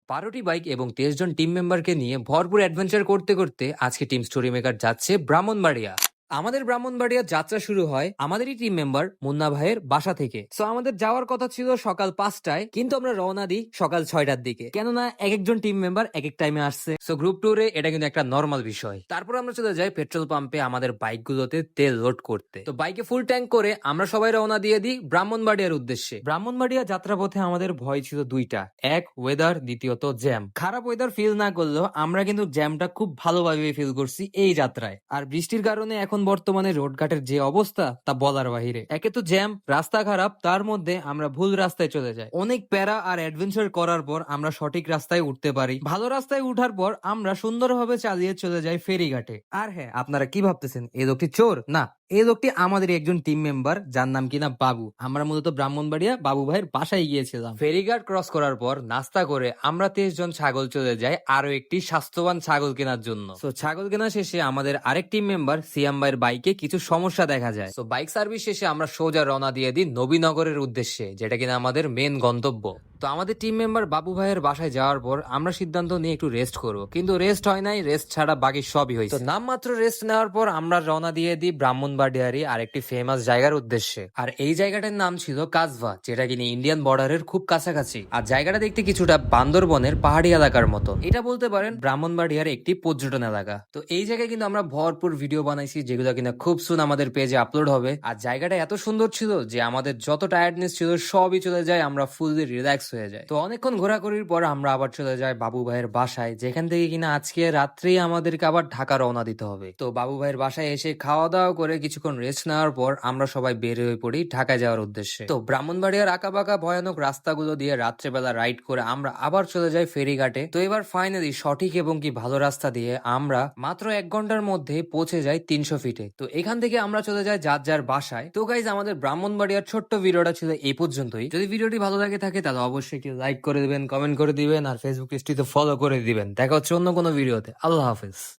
12টি bike এবং 23 জন team মেম্বারকে নিয়ে ভরপুর অ্যাডভেঞ্চার করতে করতে আজকে টিম স্টোরি মেকার যাচ্ছে ব্রাহ্মণবাড়িয়া। আমাদের ব্রাহ্মণবাড়িয়া যাত্রা শুরু হয় আমাদেরই টিম মেম্বার মুন্না ভাইয়ের বাসা থেকে। সো আমাদের যাওয়ার কথা ছিল সকাল 5টায়, কিন্তু আমরা রওনা দিই সকাল 6টার দিকে, কেননা এক একজন টিম মেম্বার এক এক টাইমে আসছে। সো গ্রুপ ট্যুরে এটা কিন্তু একটা নর্মাল বিষয়। তারপর আমরা চলে যাই পেট্রোল পাম্পে আমাদের বাইকগুলোতে তেল লোড করতে। তো বাইকে ফুল ট্যাঙ্ক করে আমরা সবাই রওনা দিয়ে দিই ব্রাহ্মণবাড়িয়ার উদ্দেশ্যে। ব্রাহ্মণবাড়িয়া যাত্রাপথে আমাদের ভয় ছিল দুইটা, এক ওয়েদার, দ্বিতীয়ত জ্যাম। খারাপ ওয়েদার ফিল না করলেও আমরা কিন্তু জ্যামটা খুব ভালোভাবে ফিল করছি এই যাত্রায়। আর বৃষ্টির কারণে এখন বর্তমানে রোডঘাটের যে অবস্থা তা বলার বাহিরে। একে তো জ্যাম, রাস্তা খারাপ, তার মধ্যে আমরা ভুল রাস্তায় চলে যাই। অনেক প্যারা আর অ্যাডভেঞ্চার করার পর আমরা সঠিক রাস্তায় উঠতে পারি। ভালো রাস্তায় উঠার পর আমরা সুন্দরভাবে চালিয়ে চলে যাই ফেরিঘাটে। আর হ্যাঁ, আপনারা কি ভাবতেছেন এই লোকটি চোর? না, এই লোকটি আমাদের একজন টিম মেম্বার, যার নাম কিনা বাবু। আমরা মূলত ব্রাহ্মণবাড়িয়া বাবু ভাইয়ের বাসায় গিয়েছিলাম। ফেরিঘাট ক্রস করার পর নাস্তা করে আমরা 23 জন ছাগল চলে যাই আরো একটি স্বাস্থ্যবান ছাগল কেনার জন্য। তো ছাগল কেনা শেষে আমাদের আরেক টিম মেম্বার সিয়াম ভাইয়ের বাইকে কিছু সমস্যা দেখা যায়। তো বাইক সার্ভিস শেষে আমরা সোজা রওনা দিয়ে দিই নবীনগরের উদ্দেশ্যে, যেটা কিনা আমাদের মেন গন্তব্য। তো আমাদের টিম মেম্বার বাবু ভাইয়ের বাসায় যাওয়ার পর আমরা সিদ্ধান্ত নিয়ে একটু রেস্ট করবো, কিন্তু রেস্ট হয় নাই। রেস্ট ছাড়া বাকি সবই হয়েছে। তো নামমাত্র রেস্ট নেওয়ার পর আমরা রওনা দিয়ে দিই ব্রাহ্মণবাড়িয়ারই আরেকটি ফেমাস জায়গার উদ্দেশ্যে। আর এই জায়গাটার নাম ছিল কাজভা, যেটা কিনা ইন্ডিয়ান বর্ডারের খুব কাছাকাছি। আর জায়গাটা দেখতে কিছুটা বান্দরবনের পাহাড়ি এলাকার মতো। এটা বলতে পারেন ব্রাহ্মণবাড়িয়ার একটি পর্যটন এলাকা। তো এই জায়গায় কিন্তু আমরা ভরপুর ভিডিও বানাইছি, যেগুলো কিনা খুব সুন আমাদের পেজে আপলোড হবে। আর জায়গাটা এত সুন্দর ছিল যে আমাদের যত টায়ার্ডনেস ছিল সবই চলে যায়, আমরা ফুললি রিল্যাক্স হয়ে যায়। তো অনেকক্ষণ ঘোরাঘুরির পর আমরা আবার চলে যাই বাবু ভাইয়ের বাসায়, যেখান থেকে কিনা আজকে রাত্রেই আমাদেরকে আবার ঢাকা রওনা দিতে হবে। তো বাবু ভাইয়ের বাসায় এসে খাওয়া দাওয়া করে কিছুক্ষণ রেস্ট নেওয়ার পর আমরা সবাই বের হয়ে পড়ি ঢাকায় যাওয়ার উদ্দেশ্যে। তো ব্রাহ্মণবাড়িয়ার আঁকাবাঁকা ভয়ানক রাস্তাগুলো দিয়ে রাত্রেবেলা রাইড করে আমরা আবার চলে যাই ফেরিঘাটে। তো এবার ফাইনালি সঠিক এবং কি ভালো রাস্তা দিয়ে আমরা মাত্র 1 ঘন্টার মধ্যে পৌঁছে যাই 300 ফিটে। তো এখান থেকে আমরা চলে যাই যার যার বাসায়। তো গাইজ, আমাদের ব্রাহ্মণবাড়িয়ার ছোট্ট ভিডিওটা ছিল এই পর্যন্তই। যদি ভিডিওটি ভালো লাগে থাকে তাহলে অবশ্যই একটি লাইক করে দিবেন, কমেন্ট করে দিবেন, আর ফেসবুক পেজটিতে ফলো করে দিবেন। দেখা হচ্ছে অন্য কোনো ভিডিওতে। আল্লাহ হাফেজ।